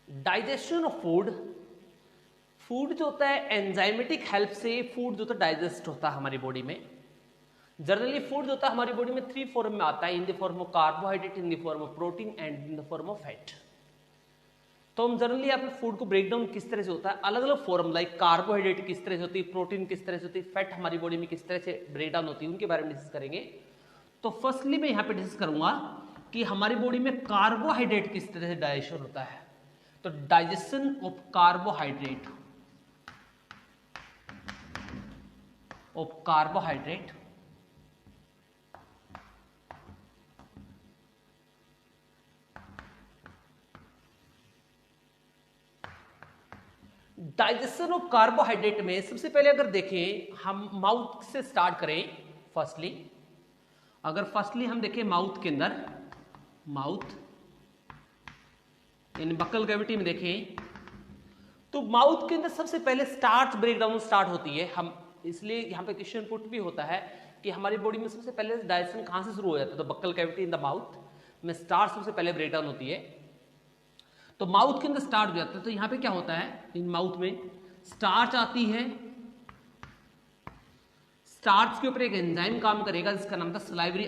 Digestion of food, food जो होता है एंजाइमेटिक हेल्प से फूड जो होता है डाइजेस्ट होता है हमारी बॉडी में। जनरली फूड जो होता है हमारी बॉडी में 3 फॉर्म में आता है, in the form of carbohydrate, in the form of protein and in the form of fat. तो हम जनरली आप फूड को ब्रेकडाउन किस तरह से होता है, अलग अलग फॉर्म, लाइक कार्बोहाइड्रेट किस तरह से होती है, प्रोटीन किस तरह से होती है, फैट हमारी बॉडी में किस तरह से ब्रेकडाउन होती है, उनके बारे में डिस्कस करेंगे। तो फर्स्टली मैं यहाँ पे डिस्कस करूंगा कि हमारी बॉडी में कार्बोहाइड्रेट किस तरह से डाइजेशन होता है। तो digestion of carbohydrate, digestion of carbohydrate में सबसे पहले अगर देखें हम माउथ से स्टार्ट करें। फर्स्टली हम देखें माउथ के अंदर, माउथ इन बक्कल कैविटी में देखें तो माउथ के अंदर सबसे पहले स्टार्च ब्रेकडाउन स्टार्ट होती है। हम इसलिए यहाँ पे क्वेश्चन पुट भी होता है कि हमारी बॉडी में सबसे पहले डाइजेशन कहाँ से शुरू हो जाता है, तो buccal cavity in the mouth में स्टार्च सबसे पहले ब्रेकडाउन होती है। तो माउथ के अंदर स्टार्च हो जाता है। तो यहाँ पे क्या होता है, इन माउथ में स्टार्च आती है, स्टार्च के ऊपर एक एंजाइम काम करेगा जिसका नाम था सलाइवरी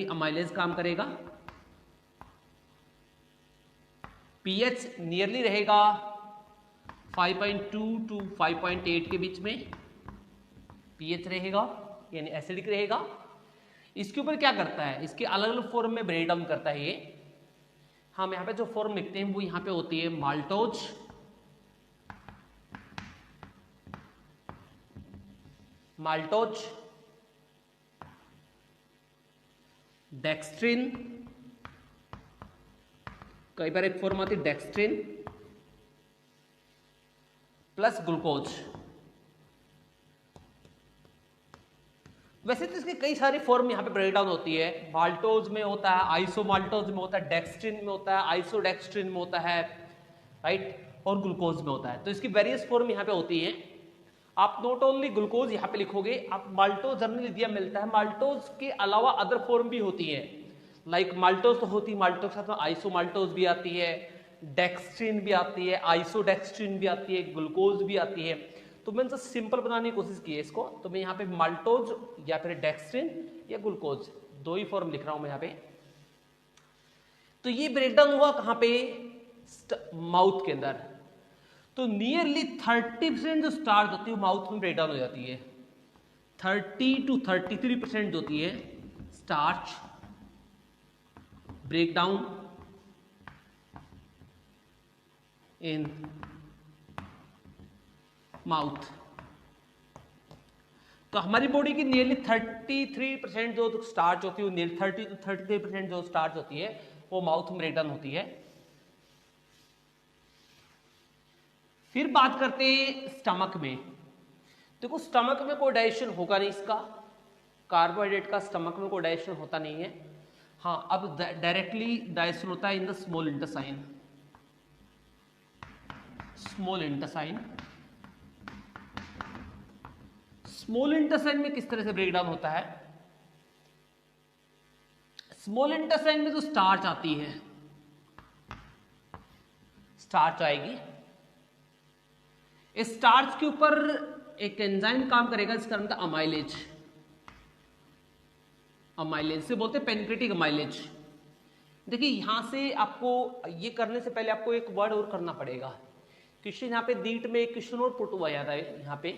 अमाइलेज, काम करेगा। पीएच नियरली रहेगा 5.2 टू 5.8 के बीच में पीएच रहेगा, यानी एसिडिक रहेगा। इसके ऊपर क्या करता है, इसके अलग अलग फॉर्म में ब्रेक डाउन करता है ये। हम यहाँ पे जो फॉर्म लिखते हैं वो यहाँ पे होती है माल्टोज, डेक्स्ट्रिन, कई बार एक फॉर्म आती है डेक्स्ट्रिन प्लस ग्लूकोज। वैसे तो इसके कई सारी फॉर्म यहाँ पे ब्रेकडाउन होती है, माल्टोज में होता है, आइसोमाल्टोज में होता है, डेक्स्ट्रिन में होता है, आइसोडेक्स्ट्रिन में होता है, राइट, और ग्लूकोज में होता है। तो इसकी वेरियस फॉर्म यहाँ पे होती है। आप नॉट ओनली ग्लूकोज यहाँ पे लिखोगे, आप माल्टोज जनरली दिया मिलता है, माल्टोज के अलावा अदर फॉर्म भी होती है, लाइक माल्टोज तो होती है, माल्टोज के साथ में आइसोमाल्टोज भी आती है, डेक्स्ट्रिन भी आती है, आइसोडेक्स्ट्रिन भी आती है, ग्लूकोज भी आती है। तो मैंने तो सिंपल बनाने की कोशिश की है इसको, तो मैं यहाँ पे माल्टोज या फिर डेक्स्ट्रिन या ग्लूकोज दो ही फॉर्म लिख रहा हूं मैं यहाँ पे। तो ये ब्रेकडाउन हुआ कहां पे, माउथ के अंदर। तो नियरली 30% जो स्टार्च होती है वो माउथ में ब्रेकडाउन हो जाती है। 30 to 33% जो होती है स्टार्च ब्रेकडाउन इन माउथ। तो हमारी बॉडी की नियरली 33% जो स्टार्च होती है, नियरली 30 to 33% जो स्टार्च होती है वो माउथ में ब्रेकडाउन होती है। फिर बात करते हैं स्टमक में। देखो स्टमक में कोई डाइजेशन होगा नहीं इसका, कार्बोहाइड्रेट का स्टमक में कोई डाइजेशन होता नहीं है। हाँ, अब डायरेक्टली डाइजेशन होता है in the small intestine. Small intestine में किस तरह से ब्रेकडाउन होता है, स्मॉल इंटेस्टाइन में जो स्टार्च आती है, स्टार्च आएगी, इस स्टार्च के ऊपर एक एंजाइम काम करेगा जिसका नाम था अमाइलेज से बोलते हैं पेनक्रेटिक अमाइलेज। देखिए यहां से आपको ये करने से पहले आपको एक वर्ड और करना पड़ेगा। क्वेश्चन यहाँ पे डीट में एक क्वेश्चन और पुट हुआ याद है यहाँ पे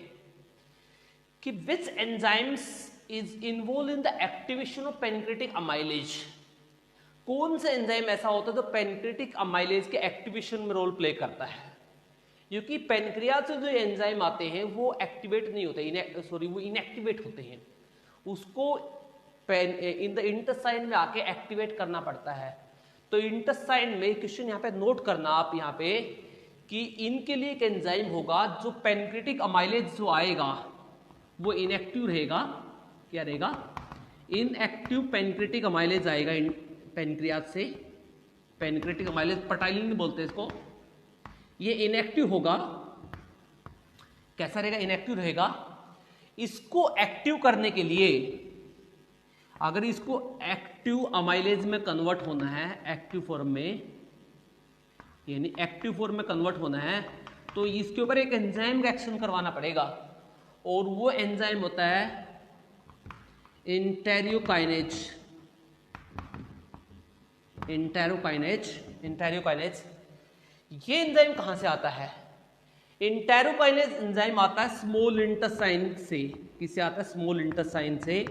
कि which enzymes is involve in the activation of pancreatic amylase. कौन सा एंजाइम ऐसा होता है जो पेनक्रेटिक अमाइलेज के एक्टिवेशन में रोल प्ले करता है। क्योंकि पेनक्रियाज से जो एंजाइम आते हैं वो एक्टिवेट नहीं होते, वो इनएक्टिवेट होते हैं, उसको इन द इंटेस्टाइन में आके एक्टिवेट करना पड़ता है। तो इंटेस्टाइन में क्वेश्चन यहाँ पे नोट करना आप यहाँ पे कि इनके लिए एक एंजाइम होगा जो पेनक्रेटिक अमाइलेज जो आएगा वो इनएक्टिव रहेगा। क्या रहेगा, इनएक्टिव पेनक्रेटिक अमाइलेज आएगा पेनक्रियाज से। पेनक्रेटिक अमाइलेज पटाइलिन बोलते हैं इसको। ये इनएक्टिव होगा, कैसा रहेगा, इनएक्टिव रहेगा। इसको एक्टिव करने के लिए अगर इसको एक्टिव अमाइलेज में कन्वर्ट होना है, एक्टिव फॉर्म में, यानी एक्टिव फॉर्म में कन्वर्ट होना है, तो इसके ऊपर एक एंजाइम का एक्शन करवाना पड़ेगा, और वो एंजाइम होता है इंटेरोकाइनेज। इंटेरोकाइनेज ये एंजाइम कहां से आता है? इंटेरोकाइनेज एंजाइम आता है स्मॉल इंटेस्टाइन से। किससे आता है? स्मॉल इंटेस्टाइन से।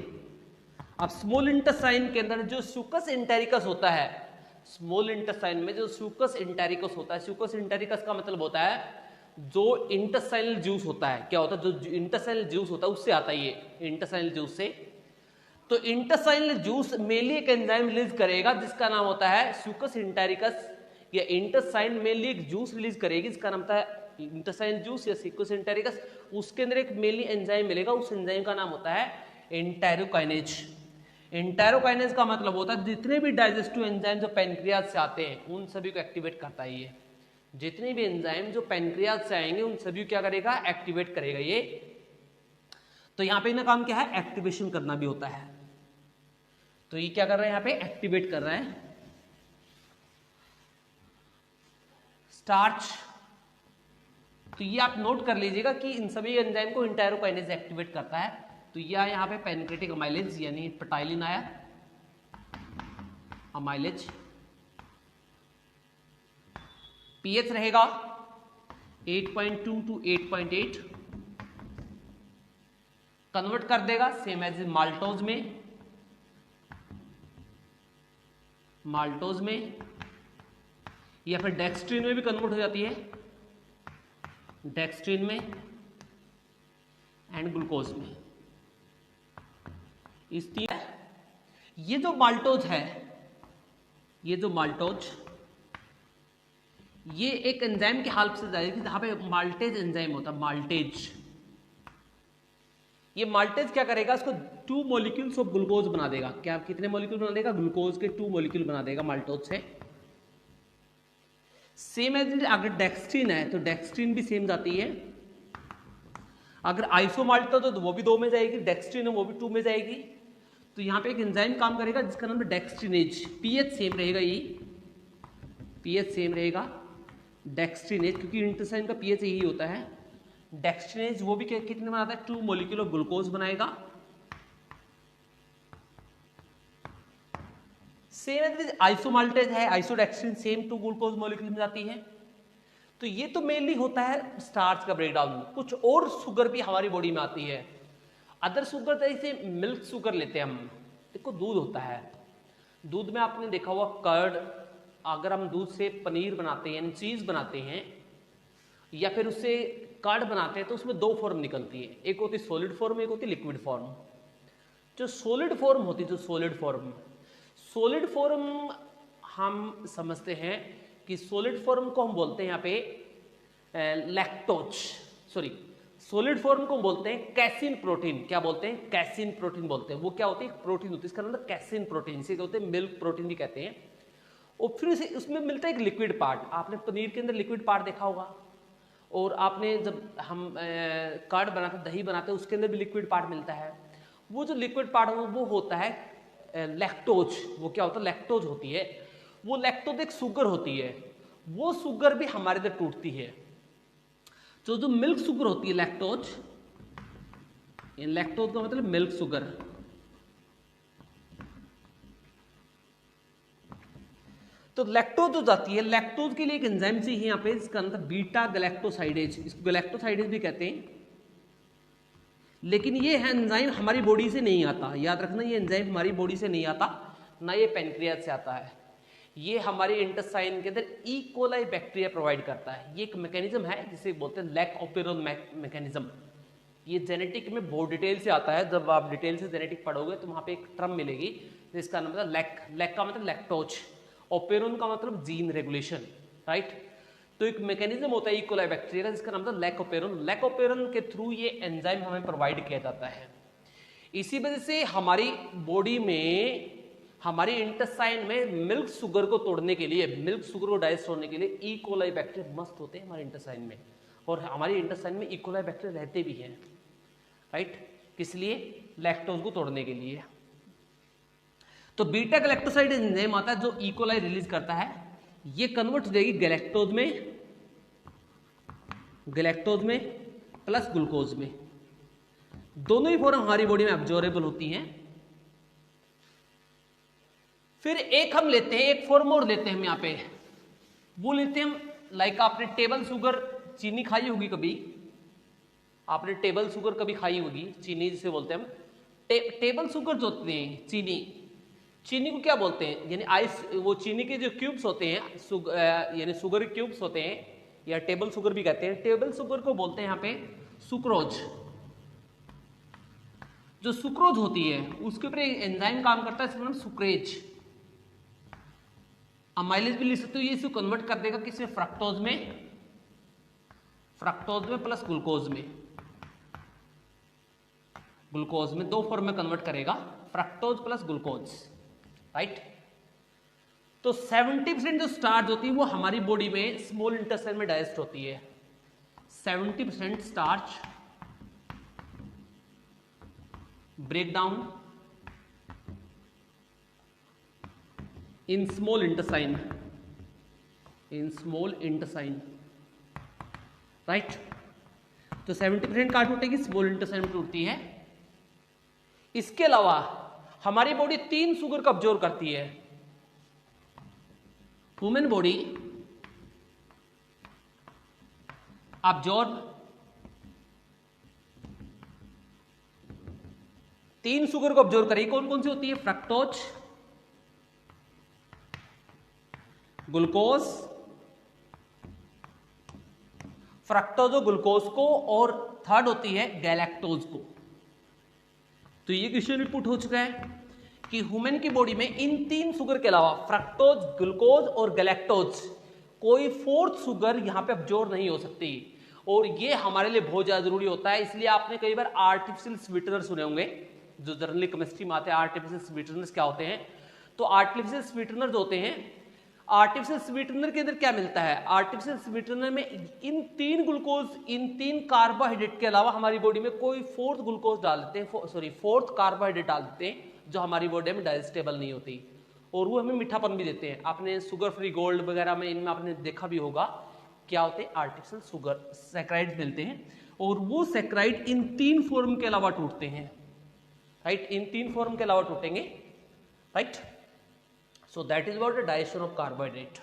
अब स्मॉल इंटेस्टाइन के अंदर जो सूकस इंटेरिकस होता है, स्मॉल इंटेस्टाइन में जो सूकस इंटेरिकस होता है, सूकस इंटेरिकस का मतलब होता है जो इंटेस्टाइनल जूस होता है। क्या होता है? जो इंटेस्टाइनल जूस होता है उससे आता है ये, इंटेस्टाइनल जूस से। तो इंटेस्टाइनल जूस मेनली एक एंजाइम रिलीज करेगा जिसका नाम होता है सूकस इंटेरिकस, या इंटेस्टाइन मेनली एक जूस रिलीज करेगी जिसका नाम होता है इंटेस्टाइन जूस या सूकस इंटेरिकस। उसके अंदर एक मेनली एंजाइम मिलेगा, उस एंजाइम का नाम होता है इंटेरोकाइनेज। इंटेरोकाइनेज का मतलब होता है जितने भी डाइजेस्टिव एंजाइम जो पैनक्रियाज से आते हैं उन सभी को एक्टिवेट करता है ये। जितने भी एंजाइम जो पैनक्रियाज से आएंगे उन सभी को क्या करेगा? एक्टिवेट करेगा ये। तो यहां पे इनका काम क्या है? एक्टिवेशन करना भी होता है। तो ये क्या कर रहा है? यहां पे एक्टिवेट कर रहा है स्टार्च। तो ये आप नोट कर लीजिएगा कि इन सभी एंजाइम को इंटेरोकाइनेज एक्टिवेट करता है। तो यह यहाँ पे पैनक्रेटिक अमाइलेज यानी पेटाइलिन आया, अमाइलेज। पीएच रहेगा 8.2 टू 8.8, कन्वर्ट कर देगा सेम एज माल्टोज में, या फिर डेक्स्ट्रिन में भी कन्वर्ट हो जाती है, डेक्स्ट्रिन में एंड ग्लूकोज में। इसलिए ये जो माल्टोज है, ये जो माल्टोज, ये एक एंजाइम की हेल्प से जाएगी जहां पे माल्टेज एंजाइम होता है, माल्टेज। ये माल्टेज क्या करेगा? इसको 2 मॉलिक्यूल्स ऑफ ग्लूकोज बना देगा। क्या कितने मॉलिक्यूल बना देगा? ग्लूकोज के 2 मॉलिक्यूल बना देगा माल्टोज से। सेम एज अगर डेक्स्ट्रिन है तो डेक्स्ट्रिन भी सेम जाती है। अगर आइसोमाल्टोज तो वो भी 2 में जाएगी, डेक्स्ट्रिन है वो भी 2 में जाएगी। तो यहां पे एक एंजाइम काम करेगा जिसका नाम है डेक्स्ट्रिनेज। पीएच सेम रहेगा, ये पीएच सेम रहेगा डेक्स्ट्रिनेज, क्योंकि इंटेस्टाइन का पीएच यही होता है। डेक्स्ट्रिनेज वो भी कितने बनाता है? 2 मॉलिक्यूल ऑफ ग्लूकोज बनाएगा। सेम एज आइसोमाल्टेज है, आइसोडेक्स्ट्रिन सेम 2 ग्लूकोज मॉलिक्यूल में जाती है। तो ये तो मेनली होता है स्टार्च का ब्रेकडाउन। कुछ और शुगर भी हमारी बॉडी में आती है, अदर शुगर जैसे मिल्क शुगर लेते हैं हम। देखो दूध होता है, दूध में आपने देखा हुआ कर्ड, अगर हम दूध से पनीर बनाते हैं यानी चीज बनाते हैं या फिर उससे कर्ड बनाते हैं तो उसमें 2 फॉर्म निकलती है, एक होती सॉलिड फॉर्म, एक होती लिक्विड फॉर्म। जो सॉलिड फॉर्म होती है, जो सॉलिड फॉर्म हम समझते हैं कि सॉलिड फॉर्म को हम बोलते हैं यहाँ पे लैक्टोज, सॉरी सॉलिड फॉर्म को बोलते हैं कैसिन प्रोटीन। क्या बोलते हैं? कैसिन प्रोटीन बोलते हैं। वो क्या होती है? प्रोटीन होती है, इसका नाम कैसिन प्रोटीन, इसे होते हैं मिल्क प्रोटीन भी कहते हैं। और फिर उसे उसमें मिलता है एक लिक्विड पार्ट। आपने पनीर के अंदर लिक्विड पार्ट देखा होगा, और आपने जब हम कर्ड बनाते, दही बनाते हैं, उसके अंदर भी लिक्विड पार्ट मिलता है। वो जो लिक्विड पार्ट वो होता है लैक्टोज। वो क्या होता है? लैक्टोज होती है। वो लैक्टोज एक शुगर होती है, वो शुगर भी हमारे अंदर टूटती है। जो मिल्क शुगर होती है लैक्टोज, लैक्टोज का मतलब मिल्क शुगर। तो लैक्टोज जो जाती है, लैक्टोज के लिए एक एंजाइम चाहिए यहाँ पे, इसका नाम था बीटा गैलेक्टोसाइडेज। इसको गैलेक्टोसाइडेज भी कहते हैं। लेकिन ये एंजाइम हमारी बॉडी से नहीं आता, याद रखना, ये एंजाइम हमारी बॉडी से नहीं आता, ना ये पैनक्रियाज से आता है। ये हमारे इंटेस्टाइन के अंदर ई कोलाई बैक्टीरिया प्रोवाइड करता है। ये एक मैकेनिज्म है जिसे बोलते हैं लैक ऑपेरोन मैकेनिज्म। ये जेनेटिक में बहुत डिटेल से आता है। जब आप डिटेल से जेनेटिक पढ़ोगे तो वहां पे एक टर्म मिलेगी जिसका नाम है लैक। लैक का मतलब लैक्टोज, ओपेरोन का मतलब जीन रेगुलेशन, राइट। तो एक मैकेनिज्म होता है ई कोलाई बैक्टीरिया का जिसका नाम था लैक ऑपेरोन। लैक ऑपेरोन के थ्रू ये एंजाइम हमें प्रोवाइड किया जाता है। इसी वजह से हमारी बॉडी में, हमारे इंटेस्टाइन में मिल्क शुगर को तोड़ने के लिए, मिल्क शुगर को डाइजेस्ट होने के लिए ई कोलाई बैक्टीरिया मस्त होते हैं हमारे इंटेस्टाइन में, और हमारे इंटेस्टाइन में ई कोलाई बैक्टीरिया रहते भी हैं, राइट। किस लिए? लैक्टोज को तोड़ने के लिए। तो बीटा गैलेक्टोसाइड एंजाइम आता है जो इकोलाई रिलीज करता है, ये कन्वर्ट हो जाएगी गैलेक्टोज में प्लस ग्लूकोज में। दोनों ही फॉर्म हमारी बॉडी में एब्जॉर्बेबल होती हैं। फिर एक हम लेते हैं, एक फॉर्म और लेते हैं हम यहाँ पे, वो लेते हैं हम, लाइक आपने टेबल शुगर चीनी खाई होगी कभी, आपने टेबल शुगर कभी खाई होगी, चीनी जिसे बोलते हैं हम। टेबल शुगर जो होते हैं, चीनी को क्या बोलते हैं, यानी आइस, वो चीनी के जो क्यूब्स होते हैं, यानी शुगर के क्यूब्स होते हैं, या टेबल शुगर भी कहते हैं। टेबल शुगर को बोलते हैं यहाँ पे सुक्रोज। जो सुक्रोज होती है उसके ऊपर एक एंजाइम काम करता है, इसका नाम सुक्रेज। अमाइलेज भी लिख सकते हो, ये इसको कन्वर्ट कर देगा किसमें, फ्रक्टोज में प्लस ग्लूकोज में, दो फॉर्म में कन्वर्ट करेगा, फ्रक्टोज प्लस ग्लूकोज, राइट। तो 70% जो स्टार्च होती है वो हमारी बॉडी में स्मॉल इंटेस्टाइन में डाइजेस्ट होती है। 70% starch break down in small intestine, right. तो 70% कहाँ टूटेगी, स्मॉल इंटेस्टाइन में टूटती है। इसके अलावा हमारी बॉडी 3 शुगर को अब्जॉर्ब करती है। ह्यूमन बॉडी अब्जॉर्ब 3 शुगर को अब्जॉर्ब करेगी। कौन कौन सी होती है, फ्रक्टोज, ग्लूकोज, फ्रक्टोज और ग्लूकोज को, और थर्ड होती है गैलेक्टोज को। तो ये क्वेश्चन रिपोर्ट हो चुका है कि ह्यूमन की बॉडी में इन 3 शुगर के अलावा फ्रक्टोज, ग्लूकोज और गैलेक्टोज, कोई 4th शुगर यहां पे अब्जॉर्ब नहीं हो सकती, और ये हमारे लिए बहुत ज्यादा जरूरी होता है। इसलिए आपने कई बार आर्टिफिशियल स्वीटनर सुने होंगे, जो जनरली केमिस्ट्री में आते हैं। आर्टिफिशियल स्वीटनर्स क्या होते हैं, तो आर्टिफिशियल स्वीटनर जो होते हैं, आर्टिफिशियल स्वीटनर के अंदर क्या मिलता है, आर्टिफिशियल स्वीटनर में इन 3 ग्लूकोज, इन 3 कार्बोहाइड्रेट के अलावा हमारी बॉडी में कोई 4th ग्लूकोज डाल देते हैं, 4th कार्बोहाइड्रेट डाल देते हैं, जो हमारी बॉडी में डाइजेस्टेबल नहीं होती, और वो हमें मीठापन भी देते हैं। आपने शुगर फ्री गोल्ड वगैरह में इनमें आपने देखा भी होगा, क्या होते हैं, आर्टिफिशियल शुगर सैकराइड मिलते हैं, और वो सैकराइड इन 3 फॉर्म के अलावा टूटते हैं, राइट। इन 3 फॉर्म के अलावा टूटेंगे, right. So that is about the digestion of carbohydrate.